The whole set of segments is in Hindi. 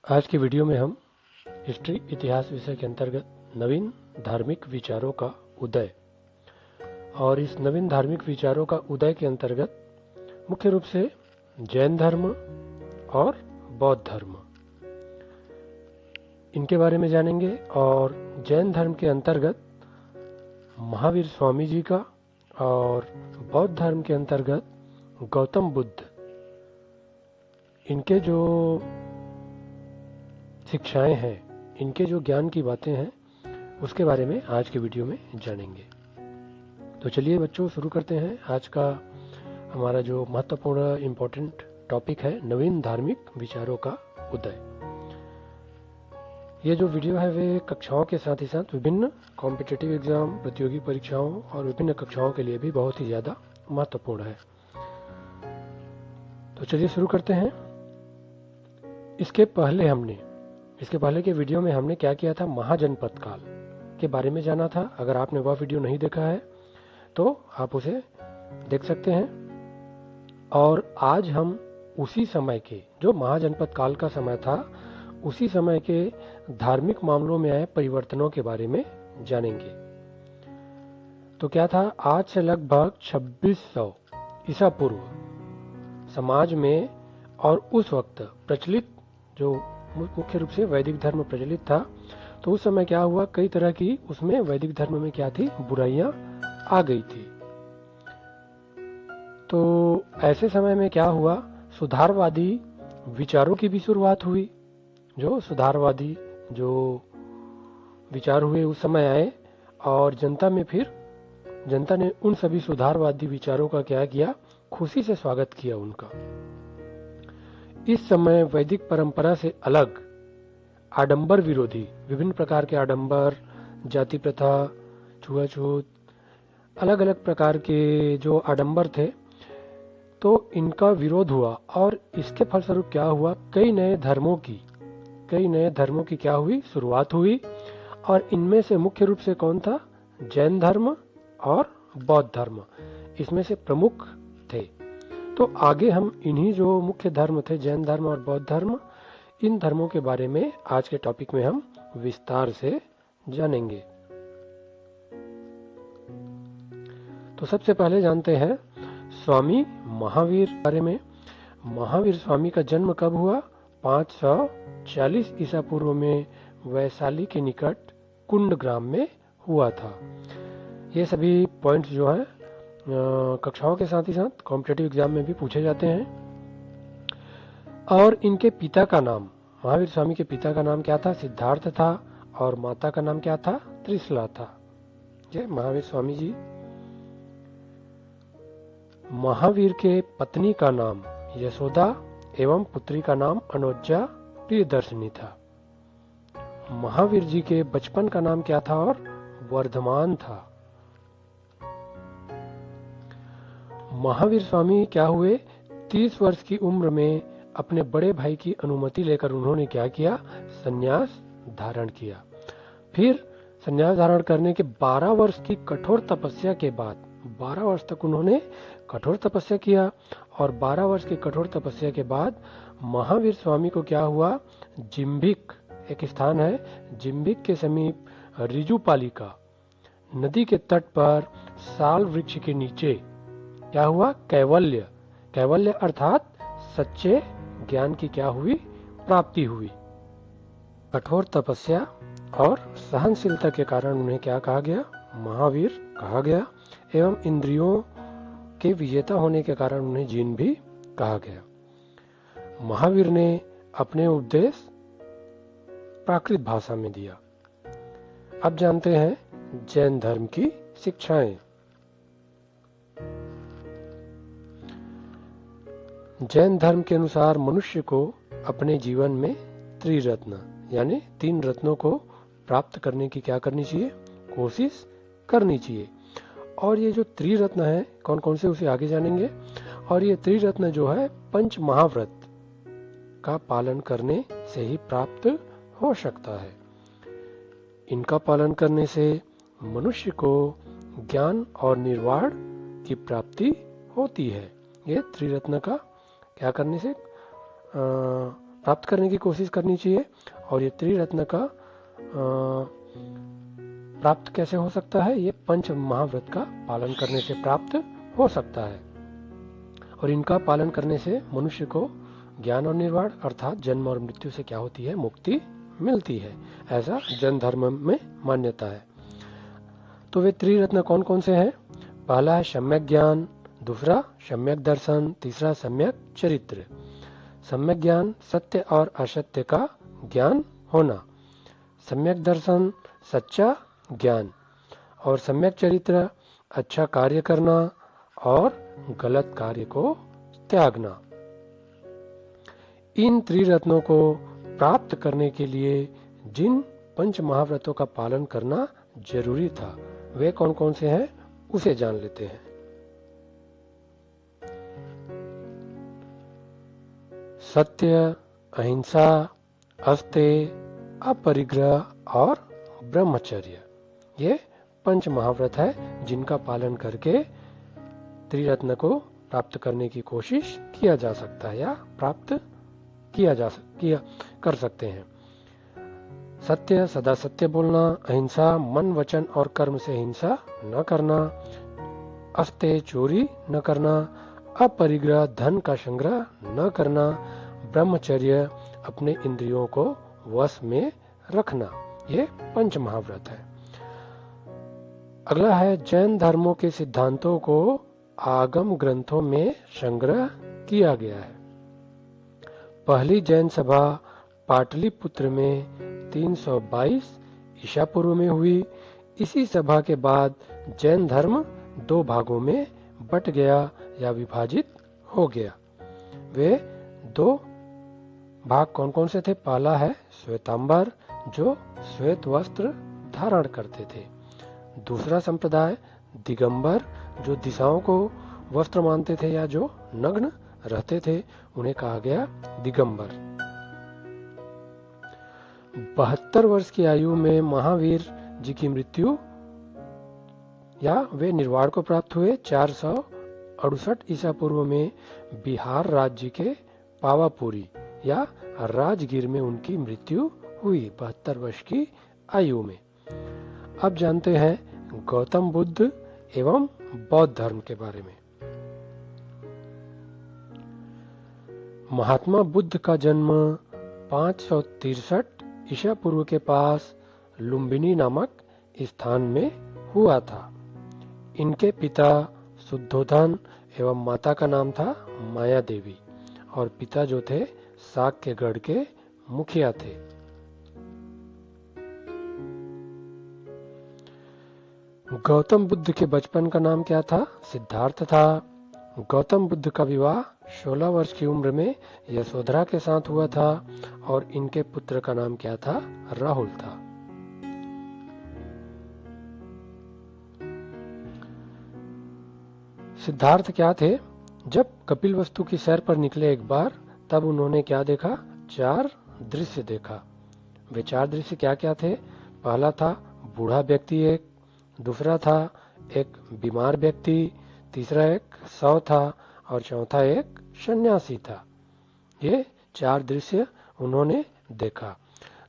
आज की वीडियो में हम हिस्ट्री इतिहास विषय के अंतर्गत नवीन धार्मिक विचारों का उदय और इस नवीन धार्मिक विचारों का उदय के अंतर्गत मुख्य रूप से जैन धर्म और बौद्ध धर्म इनके बारे में जानेंगे। और जैन धर्म के अंतर्गत महावीर स्वामी जी का और बौद्ध धर्म के अंतर्गत गौतम बुद्ध, इनके जो शिक्षाएं हैं, इनके जो ज्ञान की बातें हैं, उसके बारे में आज के वीडियो में जानेंगे। तो चलिए बच्चों, शुरू करते हैं। आज का हमारा जो महत्वपूर्ण इम्पोर्टेंट टॉपिक है, नवीन धार्मिक विचारों का उदय। ये जो वीडियो है वे कक्षाओं के साथ ही साथ विभिन्न कॉम्पिटिटिव एग्जाम, प्रतियोगी परीक्षाओं और विभिन्न कक्षाओं के लिए भी बहुत ही ज्यादा महत्वपूर्ण है। तो चलिए शुरू करते हैं। इसके पहले के वीडियो में हमने क्या किया था, महाजनपद काल के बारे में जाना था। अगर आपने वह वीडियो नहीं देखा है तो आप उसे देख सकते हैं। और आज हम उसी समय के, जो महाजनपद काल का समय था, उसी समय के धार्मिक मामलों में आए परिवर्तनों के बारे में जानेंगे। तो क्या था, आज से लगभग 2600 ईसा पूर्व समाज में और उस वक्त प्रचलित, जो मुख्य रूप से वैदिक धर्म प्रचलित था, तो उस समय क्या हुआ, कई तरह की उसमें वैदिक धर्म में क्या थी, बुराइयां आ गई थी। तो ऐसे समय में क्या हुआ, सुधारवादी विचारों की भी शुरुआत हुई। जो सुधारवादी जो विचार हुए उस समय आए और जनता ने उन सभी सुधारवादी विचारों का क्या किया, खुशी से स्वागत किया उनका। इस समय वैदिक परंपरा से अलग आडंबर विरोधी, विभिन्न प्रकार के आडंबर, जाति प्रथा, छुआछूत, अलग अलग प्रकार के जो आडंबर थे, तो इनका विरोध हुआ। और इसके फलस्वरूप क्या हुआ, कई नए धर्मों की क्या हुई, शुरुआत हुई। और इनमें से मुख्य रूप से कौन था, जैन धर्म और बौद्ध धर्म इसमें से प्रमुख थे। तो आगे हम इन्हीं जो मुख्य धर्म थे, जैन धर्म और बौद्ध धर्म, इन धर्मों के बारे में आज के टॉपिक में हम विस्तार से जानेंगे। तो सबसे पहले जानते हैं स्वामी महावीर के बारे में। महावीर स्वामी का जन्म कब हुआ, 540 ईसा पूर्व में वैशाली के निकट कुंड ग्राम में हुआ था। ये सभी पॉइंट्स जो हैं कक्षाओं के साथ ही साथ कॉम्पिटिटिव एग्जाम में भी पूछे जाते हैं। और इनके पिता का नाम, महावीर स्वामी के पिता का नाम क्या था, सिद्धार्थ था। और माता का नाम क्या था, त्रिशला था। ये महावीर स्वामी जी। महावीर के पत्नी का नाम यशोदा एवं पुत्री का नाम अनोज्जा प्रियदर्शनी था। महावीर जी के बचपन का नाम क्या था, और वर्धमान था। महावीर स्वामी क्या हुए, 30 वर्ष की उम्र में अपने बड़े भाई की अनुमति लेकर उन्होंने क्या किया, संन्यास धारण किया। फिर संन्यास धारण करने के 12 वर्ष की कठोर तपस्या के बाद, 12 वर्ष तक उन्होंने कठोर तपस्या किया। और 12 वर्ष की कठोर तपस्या के बाद महावीर स्वामी को क्या हुआ, जिम्भिक एक स्थान है, जिम्भिक के समीप रिजुपालिका नदी के तट पर साल वृक्ष के नीचे क्या हुआ, कैवल्य अर्थात सच्चे ज्ञान की क्या हुई, प्राप्ति हुई। कठोर तपस्या और सहनशीलता के कारण उन्हें क्या कहा गया, महावीर कहा गया। एवं इंद्रियों के विजेता होने के कारण उन्हें जिन भी कहा गया। महावीर ने अपने उपदेश प्राकृत भाषा में दिया। अब जानते हैं जैन धर्म की शिक्षाएं। जैन धर्म के अनुसार मनुष्य को अपने जीवन में त्रिरत्न यानी 3 रत्नों को प्राप्त करने की क्या करनी चाहिए, कोशिश करनी चाहिए। और ये जो त्रिरत्न है कौन कौन से, उसे आगे जानेंगे। और ये त्रिरत्न जो है पंच महाव्रत का पालन करने से ही प्राप्त हो सकता है। इनका पालन करने से मनुष्य को ज्ञान और निर्वाण की प्राप्ति होती है। ये त्रिरत्न का क्या करने से प्राप्त करने की कोशिश करनी चाहिए। और ये त्रिरत्न का प्राप्त कैसे हो सकता है? ये पंच महाव्रत का पालन करने से प्राप्त हो सकता है। और इनका पालन करने से मनुष्य को ज्ञान और निर्वाण अर्थात जन्म और मृत्यु से क्या होती है? मुक्ति मिलती है। ऐसा जैन धर्म में मान्यता है। तो वे त्रिरत्न कौन कौन से हैं? पहला है सम्यक ज्ञान, दूसरा सम्यक दर्शन, तीसरा सम्यक चरित्र। सम्यक ज्ञान सत्य और असत्य का ज्ञान होना, सम्यक दर्शन सच्चा ज्ञान, और सम्यक चरित्र अच्छा कार्य करना और गलत कार्य को त्यागना। इन त्रिरत्नों को प्राप्त करने के लिए जिन पंच महाव्रतों का पालन करना जरूरी था वे कौन कौन से हैं उसे जान लेते हैं। सत्य, अहिंसा, अस्तेय, अपरिग्रह और ब्रह्मचर्य, ये पंच महाव्रत है जिनका पालन करके त्रिरत्न को प्राप्त करने की कोशिश किया जा सकता है या प्राप्त कर सकते हैं। सत्य, सदा सत्य बोलना, अहिंसा, मन वचन और कर्म से हिंसा न करना, अस्तेय, चोरी न करना, अपरिग्रह, धन का संग्रह न करना, ब्रह्मचर्य, अपने इंद्रियों को वश में रखना, ये पंच महाव्रत है। अगला है जैन धर्मों के सिद्धांतों को आगम ग्रंथों में संग्रह किया गया है। पहली जैन सभा पाटलिपुत्र में 322 ईसा पूर्व में हुई। इसी सभा के बाद जैन धर्म दो भागों में बट गया या विभाजित हो गया। वे दो भाग कौन कौन से थे? पहला है श्वेतांबर जो श्वेत वस्त्र धारण करते थे। दूसरा संप्रदाय दिगंबर जो दिशाओं को वस्त्र मानते थे या जो नग्न रहते थे, उन्हें कहा गया दिगंबर। 72 वर्ष की आयु में महावीर जी की मृत्यु या वे निर्वाण को प्राप्त हुए। 468 ईसा पूर्व में बिहार राज्य के पावापुरी या राजगीर में उनकी मृत्यु हुई 72 वर्ष की आयु में। अब जानते हैं गौतम बुद्ध एवं बौद्ध धर्म के बारे में। महात्मा बुद्ध का जन्म 563 ईसा पूर्व के पास लुम्बिनी नामक स्थान में हुआ था। इनके पिता शुद्धोधन एवं माता का नाम था माया देवी और पिता जो थे साक के गढ़ के मुखिया थे। गौतम बुद्ध के बचपन का नाम क्या था? सिद्धार्थ था। गौतम बुद्ध का विवाह 16 वर्ष की उम्र में यशोधरा के साथ हुआ था और इनके पुत्र का नाम क्या था? राहुल था। सिद्धार्थ क्या थे? जब कपिलवस्तु की सैर पर निकले एक बार, तब उन्होंने क्या देखा? 4 दृश्य देखा। वे 4 दृश्य क्या क्या थे? पहला था बूढ़ा व्यक्ति एक, दूसरा था एक बीमार व्यक्ति, तीसरा एक शव था और चौथा एक सन्यासी था। ये 4 दृश्य उन्होंने देखा।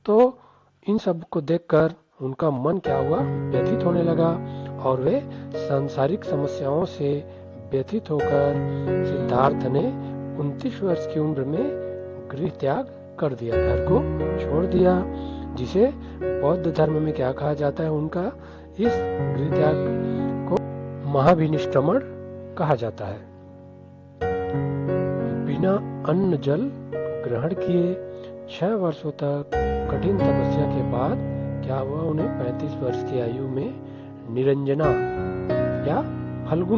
तो इन सब को देखकर उनका मन क्या हुआ? व्यथित होने लगा और वे सांसारिक समस्याओं से व्यथित होकर सिद्धार्थ ने 29 वर्ष की उम्र में गृह त्याग कर दिया, घर को छोड़ दिया, जिसे बौद्ध धर्म में क्या कहा जाता है? उनका इस गृह त्याग को महाविनिष्क्रमण कहा जाता है। बिना अन्न जल ग्रहण किए 6 वर्षों तक कठिन तपस्या के बाद क्या हुआ? उन्हें 35 वर्ष की आयु में निरंजना या फल्गु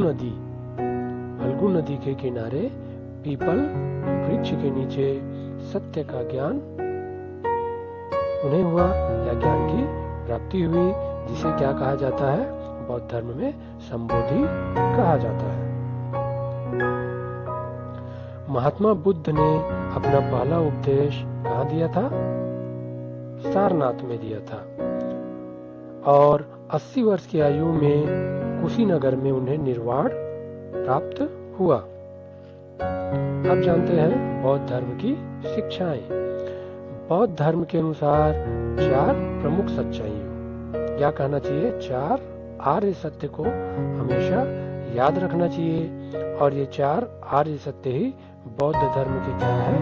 नदी के किनारे पीपल वृक्ष के नीचे सत्य का ज्ञान उन्हें हुआ या ज्ञान की प्राप्ति हुई, जिसे क्या कहा जाता है? बौद्ध धर्म में संबोधि कहा जाता है। महात्मा बुद्ध ने अपना पहला उपदेश कहाँ दिया था? सारनाथ में दिया था और 80 वर्ष की आयु में कुशीनगर में उन्हें निर्वाण प्राप्त हुआ। अब जानते हैं बौद्ध धर्म की शिक्षाएं। बौद्ध धर्म के अनुसार 4 प्रमुख सच्चाइयों, क्या कहना चाहिए, 4 आर्य सत्य को हमेशा याद रखना चाहिए, और ये 4 आर्य सत्य ही बौद्ध धर्म के क्या है,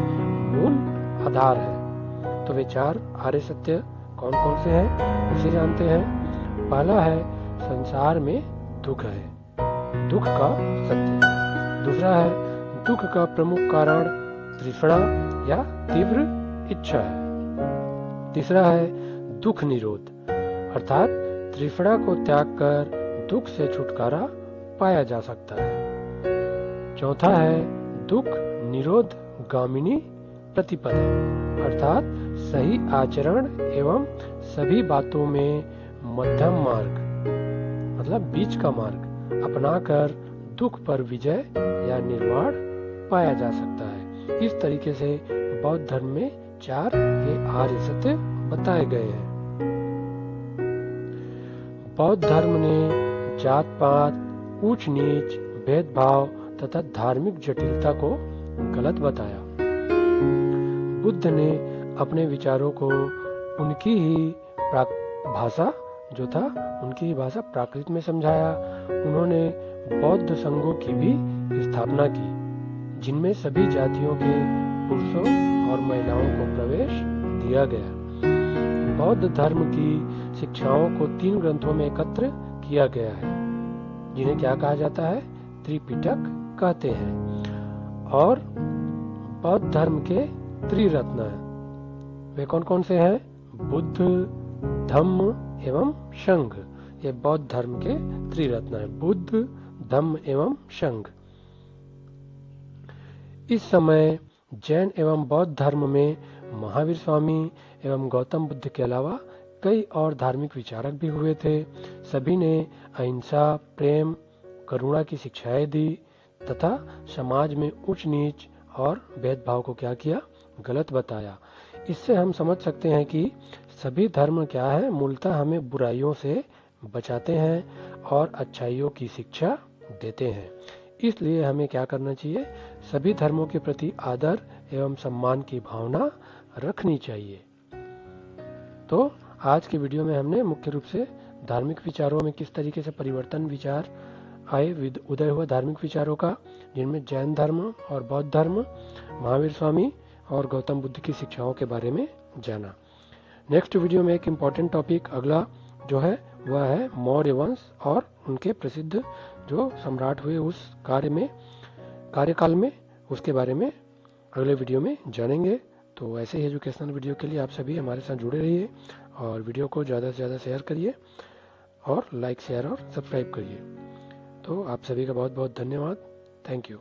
मूल आधार है। तो वे 4 आर्य सत्य कौन कौन से हैं, उसे जानते हैं। पहला है संसार में दुख है, दुख का सत्य। दूसरा है दुख का प्रमुख कारण तृष्णा या तीव्र इच्छा है। तीसरा है दुख निरोध, अर्थात तृष्णा को त्याग कर दुख से छुटकारा पाया जा सकता है। चौथा है दुख निरोध गामिनी प्रतिपदा, अर्थात सही आचरण एवं सभी बातों में मध्यम मार्ग, मतलब बीच का मार्ग अपनाकर दुख पर विजय या निर्वाण पाया जा सकता है। इस तरीके से बौद्ध धर्म में 4 ये आर्य सत्य बताए गए हैं। बौद्ध धर्म ने जात पात, ऊंच नीच, भेदभाव तथा धार्मिक जटिलता को गलत बताया। बुद्ध ने अपने विचारों को उनकी ही भाषा जो था, उनकी ही भाषा प्राकृत में समझाया। उन्होंने बौद्ध संघों की भी स्थापना की, जिनमें सभी जातियों के पुरुषों और महिलाओं को प्रवेश दिया गया। बौद्ध धर्म की शिक्षाओं को 3 ग्रंथों में एकत्र किया गया है, जिन्हें क्या कहा जाता है, त्रिपिटक कहते हैं। और बौद्ध धर्म के त्रिरत्न हैं, वे कौन कौन से हैं, बुद्ध, धम्म एवं संघ। ये बौद्ध धर्म के त्रिरत्न हैं, बुद्ध, धम्म एवं संघ। इस समय जैन एवं बौद्ध धर्म में महावीर स्वामी एवं गौतम बुद्ध के अलावा कई और धार्मिक विचारक भी हुए थे। सभी ने अहिंसा, प्रेम, करुणा की शिक्षाएं दी तथा समाज में ऊंच नीच और भेदभाव को क्या किया, गलत बताया। इससे हम समझ सकते हैं कि सभी धर्म क्या है, मूलतः हमें बुराइयों से बचाते हैं और अच्छाइयों की शिक्षा देते हैं। इसलिए हमें क्या करना चाहिए, सभी धर्मों के प्रति आदर एवं सम्मान की भावना रखनी चाहिए। तो आज की वीडियो में हमने मुख्य रूप से धार्मिक विचारों में किस तरीके से परिवर्तन विचार आए, उदय हुआ धार्मिक विचारों का, जिनमें जैन धर्म और बौद्ध धर्म, महावीर स्वामी और गौतम बुद्ध की शिक्षाओं के बारे में जाना। नेक्स्ट वीडियो में एक इम्पॉर्टेंट टॉपिक अगला जो है वह है मौर्य वंश और उनके प्रसिद्ध जो सम्राट हुए उस कार्यकाल में, उसके बारे में अगले वीडियो में जानेंगे। तो ऐसे ही एजुकेशनल वीडियो के लिए आप सभी हमारे साथ जुड़े रहिए और वीडियो को ज़्यादा से ज़्यादा शेयर करिए और लाइक, शेयर और सब्सक्राइब करिए। तो आप सभी का बहुत बहुत धन्यवाद। Thank you.